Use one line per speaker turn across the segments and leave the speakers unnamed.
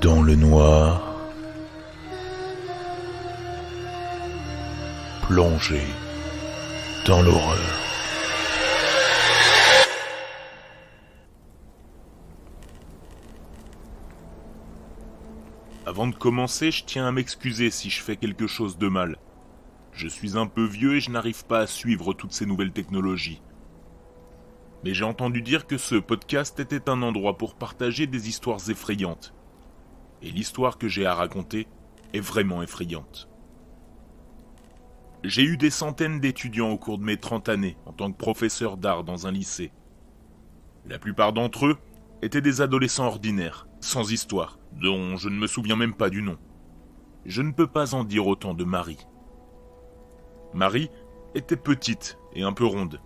Dans le noir, plongé dans l'horreur. Avant de commencer, je tiens à m'excuser si je fais quelque chose de mal. Je suis un peu vieux et je n'arrive pas à suivre toutes ces nouvelles technologies. Mais j'ai entendu dire que ce podcast était un endroit pour partager des histoires effrayantes. Et l'histoire que j'ai à raconter est vraiment effrayante. J'ai eu des centaines d'étudiants au cours de mes 30 années en tant que professeur d'art dans un lycée. La plupart d'entre eux étaient des adolescents ordinaires, sans histoire, dont je ne me souviens même pas du nom. Je ne peux pas en dire autant de Marie. Marie était petite et un peu ronde.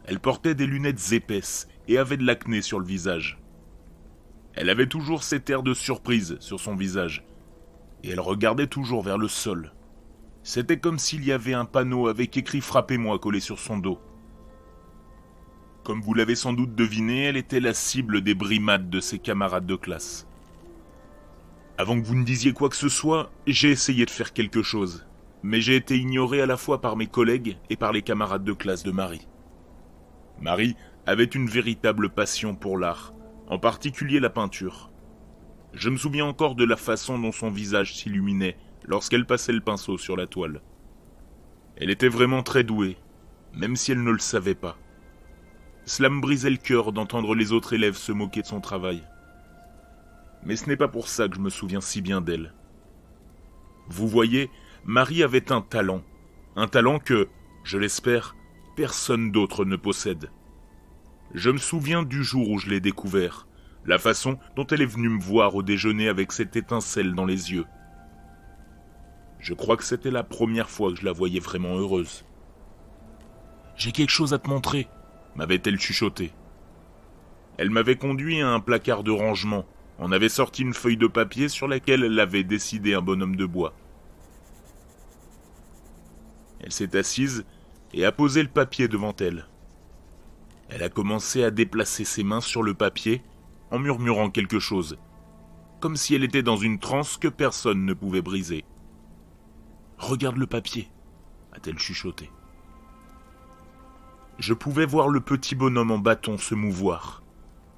Elle portait des lunettes épaisses et avait de l'acné sur le visage. Elle avait toujours cet air de surprise sur son visage, et elle regardait toujours vers le sol. C'était comme s'il y avait un panneau avec écrit « Frappez-moi » collé sur son dos. Comme vous l'avez sans doute deviné, elle était la cible des brimades de ses camarades de classe. Avant que vous ne disiez quoi que ce soit, j'ai essayé de faire quelque chose, mais j'ai été ignoré à la fois par mes collègues et par les camarades de classe de Marie. Marie avait une véritable passion pour l'art, en particulier la peinture. Je me souviens encore de la façon dont son visage s'illuminait lorsqu'elle passait le pinceau sur la toile. Elle était vraiment très douée, même si elle ne le savait pas. Cela me brisait le cœur d'entendre les autres élèves se moquer de son travail. Mais ce n'est pas pour ça que je me souviens si bien d'elle. Vous voyez, Marie avait un talent que, je l'espère, personne d'autre ne possède. Je me souviens du jour où je l'ai découvert, la façon dont elle est venue me voir au déjeuner avec cette étincelle dans les yeux. Je crois que c'était la première fois que je la voyais vraiment heureuse. « J'ai quelque chose à te montrer », m'avait-elle chuchoté. Elle m'avait conduit à un placard de rangement, en avait sorti une feuille de papier sur laquelle elle avait dessiné un bonhomme de bois. Elle s'est assise et a posé le papier devant elle. Elle a commencé à déplacer ses mains sur le papier en murmurant quelque chose, comme si elle était dans une transe que personne ne pouvait briser. « Regarde le papier », a-t-elle chuchoté. Je pouvais voir le petit bonhomme en bâton se mouvoir.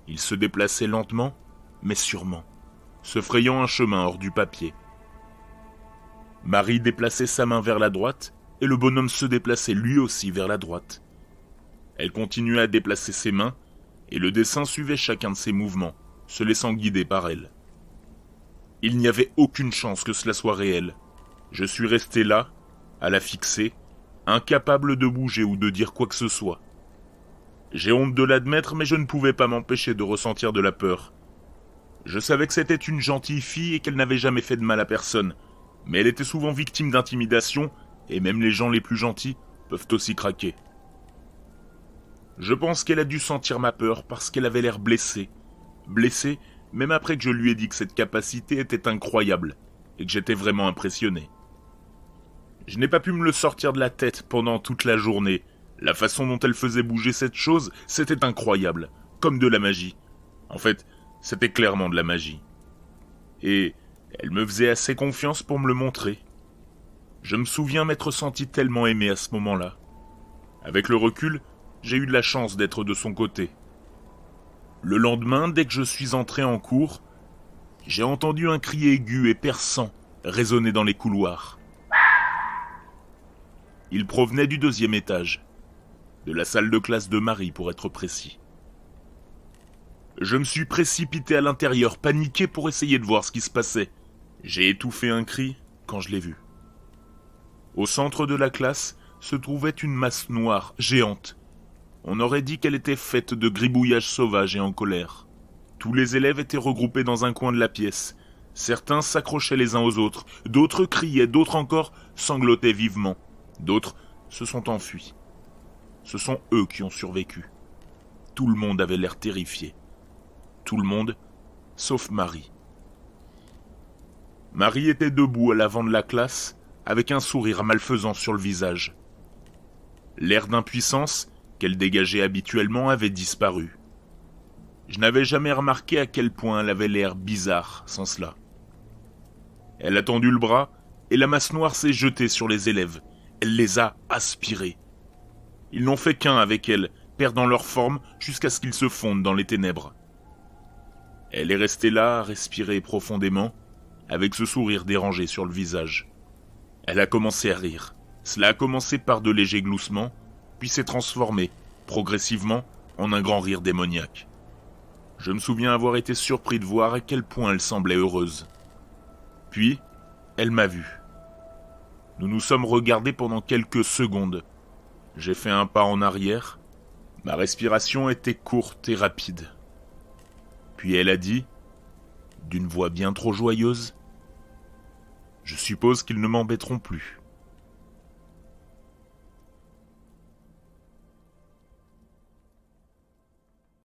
Il se déplaçait lentement, mais sûrement, se frayant un chemin hors du papier. Marie déplaçait sa main vers la droite, et le bonhomme se déplaçait lui aussi vers la droite. Elle continuait à déplacer ses mains, et le dessin suivait chacun de ses mouvements, se laissant guider par elle. Il n'y avait aucune chance que cela soit réel. Je suis resté là, à la fixer, incapable de bouger ou de dire quoi que ce soit. J'ai honte de l'admettre, mais je ne pouvais pas m'empêcher de ressentir de la peur. Je savais que c'était une gentille fille et qu'elle n'avait jamais fait de mal à personne, mais elle était souvent victime d'intimidation, et même les gens les plus gentils peuvent aussi craquer. Je pense qu'elle a dû sentir ma peur parce qu'elle avait l'air blessée. Blessée, même après que je lui ai dit que cette capacité était incroyable, et que j'étais vraiment impressionné. Je n'ai pas pu me le sortir de la tête pendant toute la journée. La façon dont elle faisait bouger cette chose, c'était incroyable, comme de la magie. En fait, c'était clairement de la magie. Et elle me faisait assez confiance pour me le montrer. Je me souviens m'être senti tellement aimé à ce moment-là. Avec le recul, j'ai eu de la chance d'être de son côté. Le lendemain, dès que je suis entré en cours, j'ai entendu un cri aigu et perçant résonner dans les couloirs. Il provenait du 2e étage, de la salle de classe de Marie pour être précis. Je me suis précipité à l'intérieur, paniqué pour essayer de voir ce qui se passait. J'ai étouffé un cri quand je l'ai vue. Au centre de la classe se trouvait une masse noire, géante. On aurait dit qu'elle était faite de gribouillages sauvages et en colère. Tous les élèves étaient regroupés dans un coin de la pièce. Certains s'accrochaient les uns aux autres, d'autres criaient, d'autres encore sanglotaient vivement. D'autres se sont enfuis. Ce sont eux qui ont survécu. Tout le monde avait l'air terrifié. Tout le monde, sauf Marie. Marie était debout à l'avant de la classe, avec un sourire malfaisant sur le visage. L'air d'impuissance qu'elle dégageait habituellement avait disparu. Je n'avais jamais remarqué à quel point elle avait l'air bizarre sans cela. Elle a tendu le bras, et la masse noire s'est jetée sur les élèves. Elle les a aspirés. Ils n'ont fait qu'un avec elle, perdant leur forme jusqu'à ce qu'ils se fondent dans les ténèbres. Elle est restée là, à respirer profondément, avec ce sourire dérangé sur le visage. Elle a commencé à rire. Cela a commencé par de légers gloussements, puis s'est transformé, progressivement, en un grand rire démoniaque. Je me souviens avoir été surpris de voir à quel point elle semblait heureuse. Puis, elle m'a vu. Nous nous sommes regardés pendant quelques secondes. J'ai fait un pas en arrière. Ma respiration était courte et rapide. Puis elle a dit, d'une voix bien trop joyeuse, « Je suppose qu'ils ne m'embêteront plus. »